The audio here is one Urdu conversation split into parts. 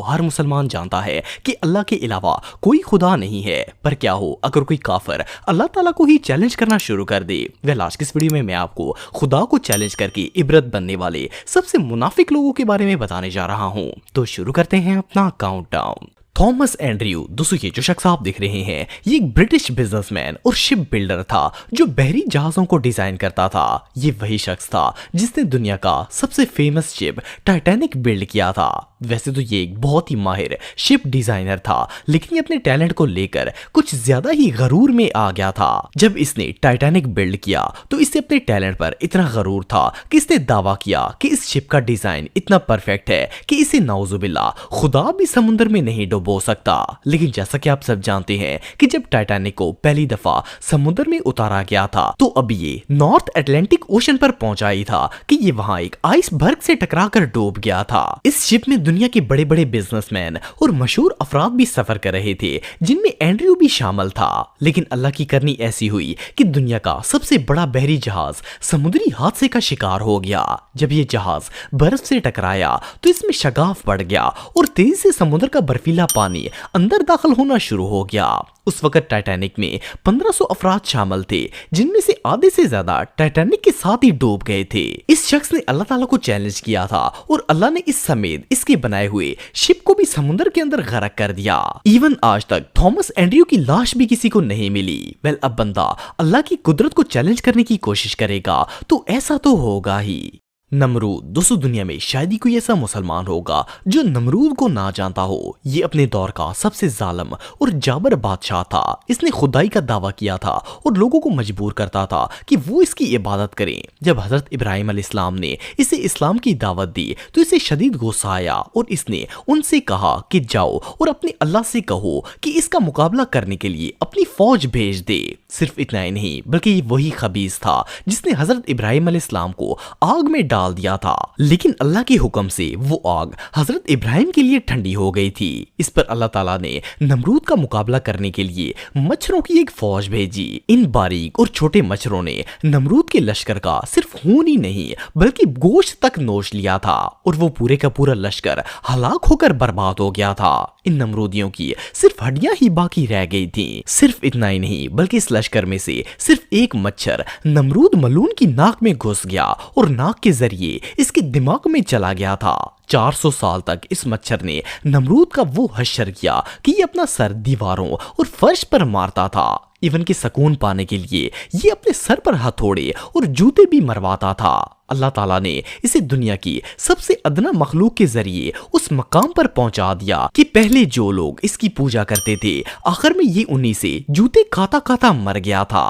ہر مسلمان جانتا ہے کہ اللہ کے علاوہ کوئی خدا نہیں ہے، پر کیا ہو اگر کوئی کافر اللہ تعالیٰ کو ہی چیلنج کرنا شروع کر دے؟ آج کی اس ویڈیو میں آپ کو خدا کو چیلنج کر کے عبرت بننے والے سب سے منافق لوگوں کے بارے میں بتانے جا رہا ہوں۔ تو شروع کرتے ہیں اپنا کاؤنٹ ڈاؤن۔ تھامس اینڈریو، دوستو یہ جو شخص آپ دیکھ رہے ہیں یہ ایک برٹش بزنس مین اور شپ بلڈر تھا جو بحری جہازوں کو ڈیزائن کرتا تھا۔ یہ وہی شخص تھا جس نے دنیا کا سب سے فیمس شپ ٹائٹینک بلڈ کیا تھا۔ ویسے تو یہ ایک بہت ہی ماہر شپ ڈیزائنر تھا، لیکن یہ اپنے ٹیلنٹ کو لے کر کچھ زیادہ ہی غرور میں آ گیا تھا۔ جب اس نے ٹائٹینک بلڈ کیا تو اس سے اپنے ٹیلنٹ پر اتنا غرور تھا کہ اس نے دعویٰ کیا کہ اس شپ کا ڈیزائن اتنا پرفیکٹ ہے کہ اسے نعوذ باللہ خدا بھی سمندر میں نہیں ڈبو سکتا۔ لیکن جیسا کہ آپ سب جانتے ہیں کہ جب ٹائٹینک کو پہلی دفعہ سمندر میں اتارا گیا تھا تو اب یہ نارتھ اٹلانٹک اوشن پر پہنچا ہی تھا کہ یہ وہاں ایک آئس برگ سے ٹکرا کر ڈوب گیا تھا۔ اس شپ میں دنیا کے بڑے بڑے بزنس مین اور مشہور افراد بھی سفر کر رہے تھے، جن میں اینڈریو بھی شامل تھا۔ لیکن اللہ کی کرنی ایسی ہوئی کہ دنیا کا سب سے بڑا بحری جہاز سمندری حادثے کا شکار ہو گیا۔ جب یہ جہاز برف سے ٹکرایا تو اس میں شگاف پڑ گیا اور تیزی سے سمندر کا برفیلا پانی اندر داخل ہونا شروع ہو گیا۔ اس وقت ٹائٹینک میں 1500 افراد شامل تھے، جن میں سے آدھے سے زیادہ ٹائٹینک کے ساتھ ہی ڈوب گئے تھے۔ اس شخص نے اللہ تعالیٰ کو چیلنج کیا تھا اور اللہ نے اس سمیت اس کے بنائے ہوئے شپ کو بھی سمندر کے اندر غرق کر دیا۔ ایون آج تک تھامس اینڈریو کی لاش بھی کسی کو نہیں ملی۔ اب بندہ اللہ کی قدرت کو چیلنج کرنے کی کوشش کرے گا تو ایسا تو ہوگا ہی۔ نمرود، دوستو دنیا میں شاید ہی کوئی ایسا مسلمان ہوگا جو نمرود کو نہ جانتا ہو۔ یہ اپنے دور کا سب سے ظالم اور جابر بادشاہ تھا۔ اس نے خدائی کا دعویٰ کیا تھا اور لوگوں کو مجبور کرتا تھا کہ وہ اس کی عبادت کریں۔ جب حضرت ابراہیم علیہ السلام نے اسے اسلام کی دعوت دی تو اسے شدید غصہ آیا اور اس نے ان سے کہا کہ جاؤ اور اپنے اللہ سے کہو کہ اس کا مقابلہ کرنے کے لیے اپنی فوج بھیج دے۔ صرف اتنا ہی نہیں بلکہ یہ وہی خبیث تھا جس نے حضرت ابراہیم علیہ السلام کو آگ میں ڈال دیا تھا، لیکن اللہ کے حکم سے وہ آگ حضرت ابراہیم کے لیے ٹھنڈی ہو گئی تھی۔ اس پر اللہ تعالیٰ نے نمرود کا مقابلہ کرنے کے لیے مچھروں کی ایک فوج بھیجی۔ ان باریک اور چھوٹے مچھروں نے نمرود کے لشکر کا صرف خون ہی نہیں بلکہ گوشت تک نوچ لیا تھا اور وہ پورے کا پورا لشکر ہلاک ہو کر برباد ہو گیا تھا۔ ان نمرودیوں کی صرف ہڈیاں ہی باقی رہ گئی تھیں۔ صرف اتنا ہی نہیں بلکہ اس لشکر میں سے صرف ایک مچھر نمرود ملون کی ناک میں گھس گیا اور ناک کے ذریعے اس کے دماغ میں چلا گیا تھا۔ 400 سال تک اس مچھر نے نمرود کا وہ حشر کیا کہ یہ اپنا سر دیواروں اور فرش پر مارتا تھا۔ ایون کہ سکون پانے کے لیے یہ اپنے سر پر ہتھوڑے اور جوتے بھی مرواتا تھا۔ اللہ تعالیٰ نے اسے دنیا کی سب سے ادنا مخلوق کے ذریعے اس مقام پر پہنچا دیا کہ پہلے جو لوگ اس کی پوجا کرتے تھے آخر میں یہ انہی سے جوتے کھاتا کھاتا مر گیا تھا۔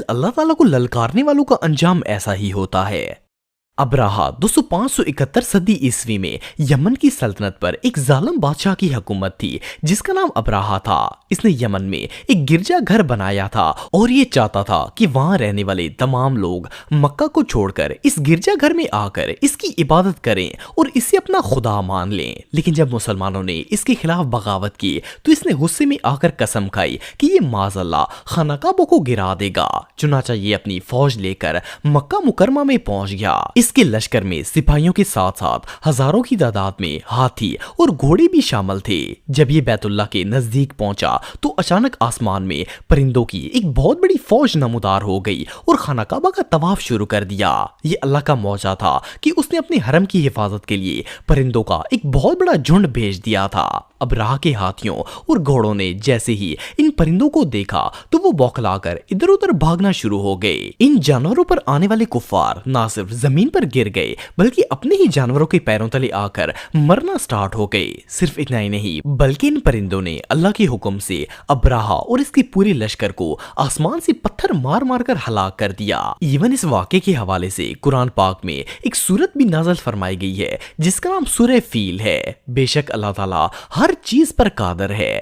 اللہ تعالیٰ کو للکارنے والوں کا انجام ایسا ہی ہوتا ہے۔ ابراہا، 571 صدی عیسوی میں یمن کی سلطنت پر ایک ظالم بادشاہ کی حکومت تھی جس کا نام ابراہا تھا۔ اس نے یمن میں ایک گرجا گھر بنایا تھا اور یہ چاہتا تھا کہ وہاں رہنے والے تمام لوگ مکہ کو چھوڑ کر اس گرجا گھر میں آ کر اس کی عبادت کریں اور اسے اپنا خدا مان لیں۔ لیکن جب مسلمانوں نے اس کے خلاف بغاوت کی تو اس نے غصے میں آ کر قسم کھائی کہ یہ معاذ اللہ خانہ کعبہ کو گرا دے گا۔ چنانچہ یہ اپنی فوج لے کر مکہ مکرمہ میں پہنچ گیا۔ اس کے لشکر میں سپاہیوں کے ساتھ ساتھ ہزاروں کی تعداد میں ہاتھی اور گھوڑے بھی شامل تھے۔ جب یہ بیت اللہ کے نزدیک پہنچا تو اچانک آسمان میں پرندوں کی ایک بہت بڑی فوج نمودار ہو گئی اور خانہ کعبہ کا طواف شروع کر دیا۔ یہ اللہ کا معجزہ تھا کہ اس نے اپنے حرم کی حفاظت کے لیے پرندوں کا ایک بہت بڑا جھنڈ بھیج دیا تھا۔ ابراہ کے ہاتھیوں اور گھوڑوں نے جیسے ہی ان پرندوں کو دیکھا تو وہ بوکھلا کر ادھر ادھر بھاگنا شروع ہو گئے۔ ان جانوروں پر آنے والے کفار نہ صرف زمین پر گر گئے بلکہ اپنے ہی جانوروں کے پیروں تلے آ کر مرنا سٹارٹ ہو گئے۔ صرف اتنا ہی نہیں بلکہ ان پرندوں نے اللہ کے حکم سے ابراہ اور اس کے پورے لشکر کو آسمان سے پتھر مار مار کر ہلاک کر دیا۔ ایون اس واقعے کے حوالے سے قرآن پاک میں ایک سورت بھی نازل فرمائی گئی ہے جس کا نام سورہ فیل ہے۔ بے شک اللہ تعالیٰ ہر چیز پر قادر ہے۔